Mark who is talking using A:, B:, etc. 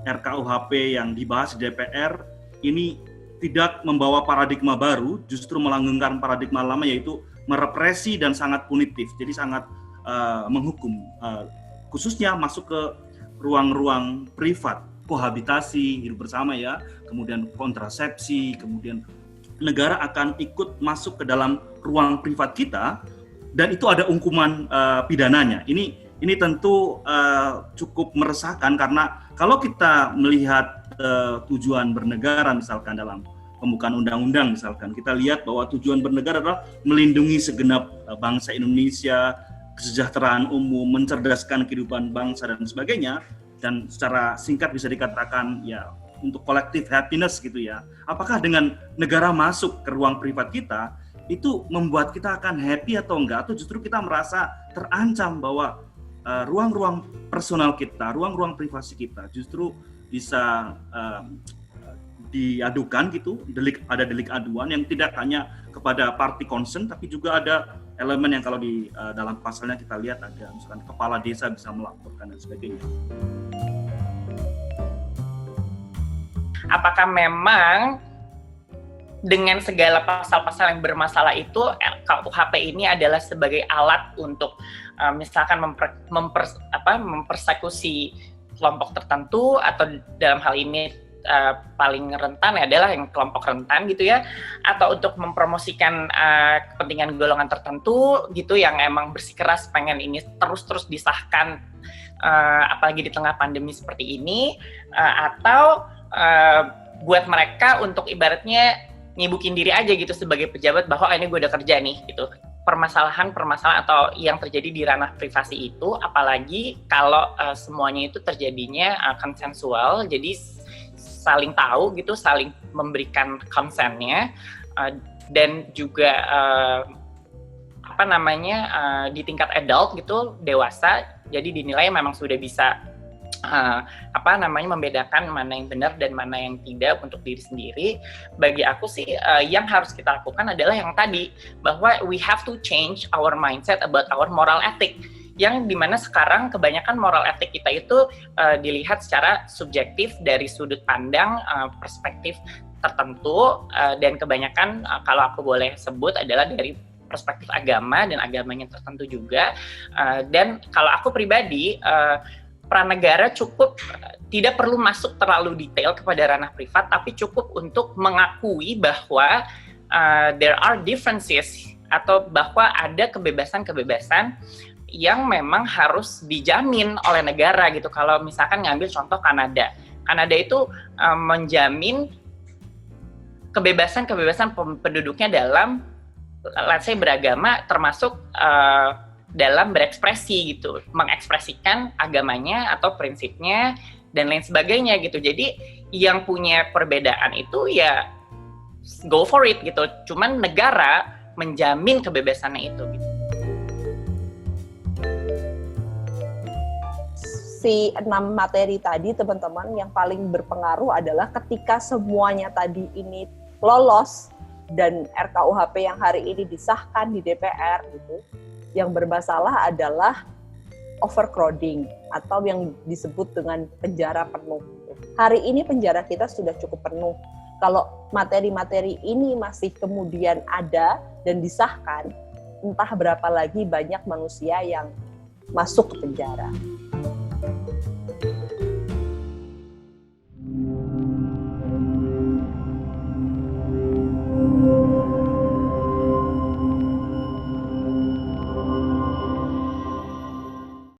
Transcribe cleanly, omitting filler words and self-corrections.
A: RKUHP yang dibahas di DPR ini tidak membawa paradigma baru, justru melanggengkan paradigma lama, yaitu merepresi dan sangat punitif, jadi sangat menghukum, khususnya masuk ke ruang-ruang privat, kohabitasi, hidup bersama ya, kemudian kontrasepsi, kemudian negara akan ikut masuk ke dalam ruang privat kita, dan itu ada hukuman pidananya. Ini tentu cukup meresahkan, karena kalau kita melihat tujuan bernegara misalkan dalam pembukaan undang-undang misalkan, kita lihat bahwa tujuan bernegara adalah melindungi segenap bangsa Indonesia, kesejahteraan umum, mencerdaskan kehidupan bangsa dan sebagainya, dan secara singkat bisa dikatakan ya untuk collective happiness gitu ya. Apakah dengan negara masuk ke ruang privat kita itu membuat kita akan happy atau enggak, atau justru kita merasa terancam bahwa ruang-ruang personal kita, ruang-ruang privasi kita justru bisa diadukan gitu, ada delik aduan yang tidak hanya kepada party concern, tapi juga ada elemen yang kalau di dalam pasalnya kita lihat ada misalkan kepala desa bisa melaporkan dan sebagainya.
B: Apakah memang dengan segala pasal-pasal yang bermasalah itu KUHP ini adalah sebagai alat untuk misalkan mempersekusi kelompok tertentu, atau dalam hal ini paling rentan adalah yang kelompok rentan gitu ya, atau untuk mempromosikan kepentingan golongan tertentu gitu yang emang bersikeras pengen ini terus disahkan, apalagi di tengah pandemi seperti ini, atau buat mereka untuk ibaratnya nyibukin diri aja gitu sebagai pejabat bahwa ini gue udah kerja nih gitu. Permasalahan atau yang terjadi di ranah privasi itu, apalagi kalau semuanya itu terjadinya konsensual, jadi saling tahu gitu, saling memberikan konsennya, dan juga di tingkat adult gitu, dewasa, jadi dinilai memang sudah bisa membedakan mana yang benar dan mana yang tidak untuk diri sendiri. Bagi aku sih yang harus kita lakukan adalah yang tadi, bahwa we have to change our mindset about our moral ethic, yang dimana sekarang kebanyakan moral etik kita itu dilihat secara subjektif dari sudut pandang perspektif tertentu, dan kebanyakan kalau aku boleh sebut adalah dari perspektif agama dan agamanya tertentu juga, dan kalau aku pribadi pranegara cukup tidak perlu masuk terlalu detail kepada ranah privat, tapi cukup untuk mengakui bahwa there are differences, atau bahwa ada kebebasan-kebebasan yang memang harus dijamin oleh negara gitu. Kalau misalkan ngambil contoh Kanada itu menjamin kebebasan penduduknya dalam, let's say, beragama, termasuk dalam berekspresi gitu, mengekspresikan agamanya atau prinsipnya dan lain sebagainya gitu. Jadi yang punya perbedaan itu ya go for it gitu. Cuman negara menjamin kebebasannya itu gitu.
C: Si 6 materi tadi, teman-teman, yang paling berpengaruh adalah ketika semuanya tadi ini lolos dan RKUHP yang hari ini disahkan di DPR gitu, yang bermasalah adalah overcrowding atau yang disebut dengan penjara penuh. Hari ini penjara kita sudah cukup penuh. Kalau materi-materi ini masih kemudian ada dan disahkan, entah berapa lagi banyak manusia yang masuk ke penjara.